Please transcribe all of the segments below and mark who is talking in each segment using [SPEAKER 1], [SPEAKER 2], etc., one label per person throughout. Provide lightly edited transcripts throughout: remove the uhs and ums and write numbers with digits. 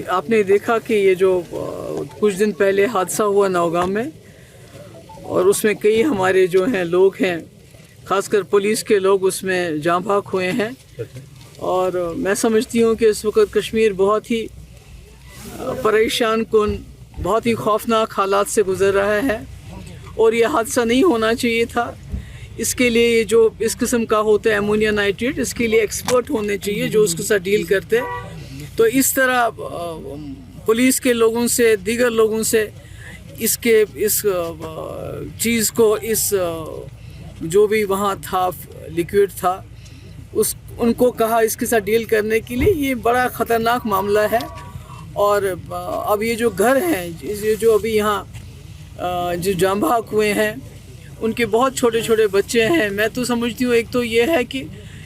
[SPEAKER 1] आपने देखा कि ये जो कुछ दिन पहले हादसा हुआ नौगांव में, और उसमें कई हमारे जो हैं लोग हैं, खासकर पुलिस के लोग उसमें जाँ भाग हुए हैं। और मैं समझती हूँ कि इस वक्त कश्मीर बहुत ही परेशान कुन, बहुत ही खौफनाक हालात से गुज़र रहा है, और ये हादसा नहीं होना चाहिए था। इसके लिए ये जो इस किस्म का होता है अमोनिया नाइट्रेट, इसके लिए एक्सपर्ट होने चाहिए जो उसके साथ डील करते। तो इस तरह पुलिस के लोगों से, दीगर लोगों से इस चीज़ को, जो भी वहाँ था लिक्विड था, उनको कहा इसके साथ डील करने के लिए। ये बड़ा ख़तरनाक मामला है। और अब ये जो घर हैं, ये जो अभी यहाँ जो जाँ भाग हुए हैं, उनके बहुत छोटे छोटे बच्चे हैं। मैं तो समझती हूँ, एक तो ये है कि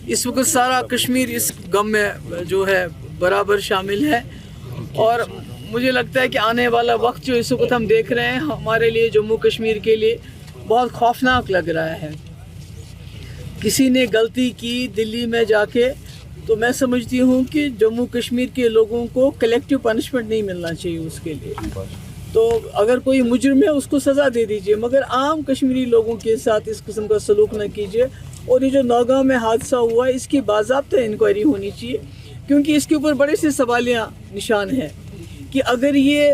[SPEAKER 1] इस वक्त सारा कश्मीर इस गम में जो है बराबर शामिल है। और मुझे लगता है कि आने वाला वक्त जो इस वक्त हम देख रहे हैं, हमारे लिए, जम्मू कश्मीर के लिए बहुत खौफनाक लग रहा है। किसी ने गलती की दिल्ली में जाके, तो मैं समझती हूँ कि जम्मू कश्मीर के लोगों को कलेक्टिव पनिशमेंट नहीं मिलना चाहिए उसके लिए। तो अगर कोई मुजरिम है उसको सज़ा दे दीजिए, मगर आम कश्मीरी लोगों के साथ इस किस्म का सलूक न कीजिए। और ये जो नौगांव में हादसा हुआ है, इसकी बाज़ाब्ता इंक्वायरी होनी चाहिए, क्योंकि इसके ऊपर बड़े से सवालिया निशान हैं कि अगर ये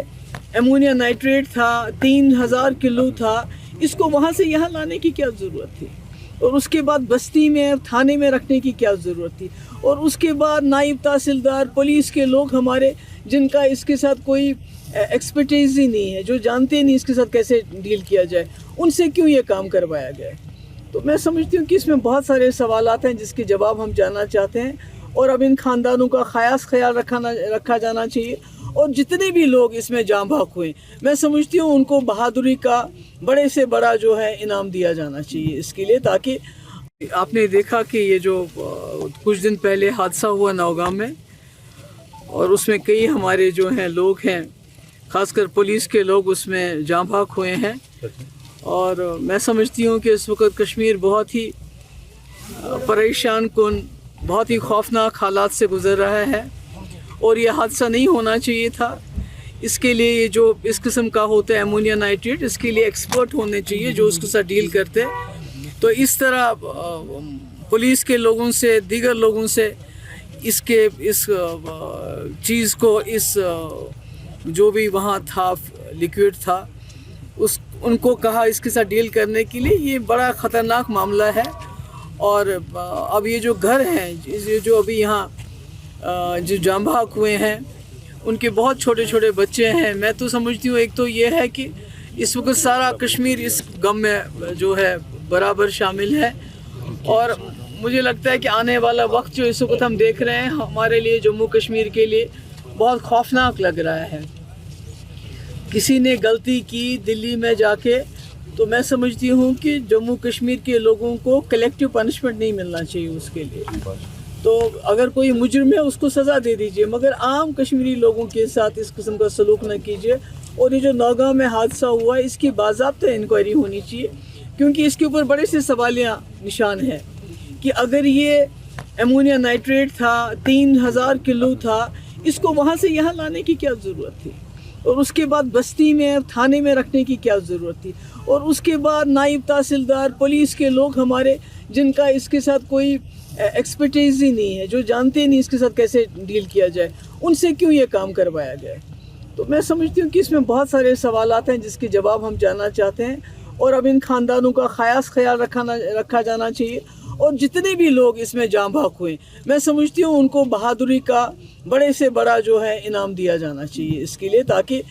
[SPEAKER 1] अमोनिया नाइट्रेट था, 3000 किलो था, इसको वहाँ से यहाँ लाने की क्या ज़रूरत थी? और उसके बाद बस्ती में, थाने में रखने की क्या ज़रूरत थी? और उसके बाद नायब तहसीलदार, पुलिस के लोग हमारे, जिनका इसके साथ कोई एक्सपर्टीज़ ही नहीं है, जो जानते नहीं इसके साथ कैसे डील किया जाए, उनसे क्यों ये काम करवाया गया? तो मैं समझती हूँ कि इसमें बहुत सारे सवालात हैं जिसके जवाब हम जानना चाहते हैं। और अब इन ख़ानदानों का ख़ास ख्याल रखा जाना चाहिए। और जितने भी लोग इसमें जाँ भाग हुए, मैं समझती हूँ उनको बहादुरी का बड़े से बड़ा जो है इनाम दिया जाना चाहिए इसके लिए। ताकि आपने देखा कि ये जो कुछ दिन पहले हादसा हुआ नौगांव में, और उसमें कई हमारे जो हैं लोग हैं, खासकर पुलिस के लोग उसमें जाँ भाग हुए हैं। और मैं समझती हूँ कि इस वक्त कश्मीर बहुत ही परेशान कुन, बहुत ही खौफनाक हालात से गुज़र रहा है, और ये हादसा नहीं होना चाहिए था। इसके लिए ये जो इस किस्म का होता है अमोनिया नाइट्रेट, इसके लिए एक्सपर्ट होने चाहिए जो उसके साथ डील करते। तो इस तरह पुलिस के लोगों से, दीगर लोगों से इस चीज़ को, जो भी वहाँ था लिक्विड था, उनको कहा इसके साथ डील करने के लिए। ये बड़ा ख़तरनाक मामला है। और अब ये जो घर हैं, ये जो अभी यहाँ जो जाँ भाग हुए हैं, उनके बहुत छोटे छोटे बच्चे हैं। मैं तो समझती हूँ, एक तो ये है कि इस वक्त सारा कश्मीर इस गम में जो है बराबर शामिल है। और मुझे लगता है कि आने वाला वक्त जो इस वक्त हम देख रहे हैं, हमारे लिए, जम्मू कश्मीर के लिए बहुत खौफनाक लग रहा है। किसी ने गलती की दिल्ली में जाके, तो मैं समझती हूँ कि जम्मू कश्मीर के लोगों को कलेक्टिव पनिशमेंट नहीं मिलना चाहिए उसके लिए। तो अगर कोई मुजरिम है उसको सज़ा दे दीजिए, मगर आम कश्मीरी लोगों के साथ इस किस्म का सलूक न कीजिए। और ये जो नौगांव में हादसा हुआ है, इसकी बाज़ाब्ता इंक्वायरी होनी चाहिए, क्योंकि इसके ऊपर बड़े से सवालिया निशान हैं कि अगर ये अमोनिया नाइट्रेट था, 3000 किलो था, इसको वहाँ से यहाँ लाने की क्या ज़रूरत थी? और उसके बाद बस्ती में, थाने में रखने की क्या ज़रूरत थी? और उसके बाद नायब तहसीलदार, पुलिस के लोग हमारे, जिनका इसके साथ कोई एक्सपर्टीज़ ही नहीं है, जो जानते नहीं इसके साथ कैसे डील किया जाए, उनसे क्यों ये काम करवाया गया? तो मैं समझती हूँ कि इसमें बहुत सारे सवालात हैं जिसके जवाब हम जानना चाहते हैं। और अब इन ख़ानदानों का ख़ास ख्याल रखा जाना चाहिए। और जितने भी लोग इसमें जाँ भाग हुए, मैं समझती हूँ उनको बहादुरी का बड़े से बड़ा जो है इनाम दिया जाना चाहिए इसके लिए। ताकि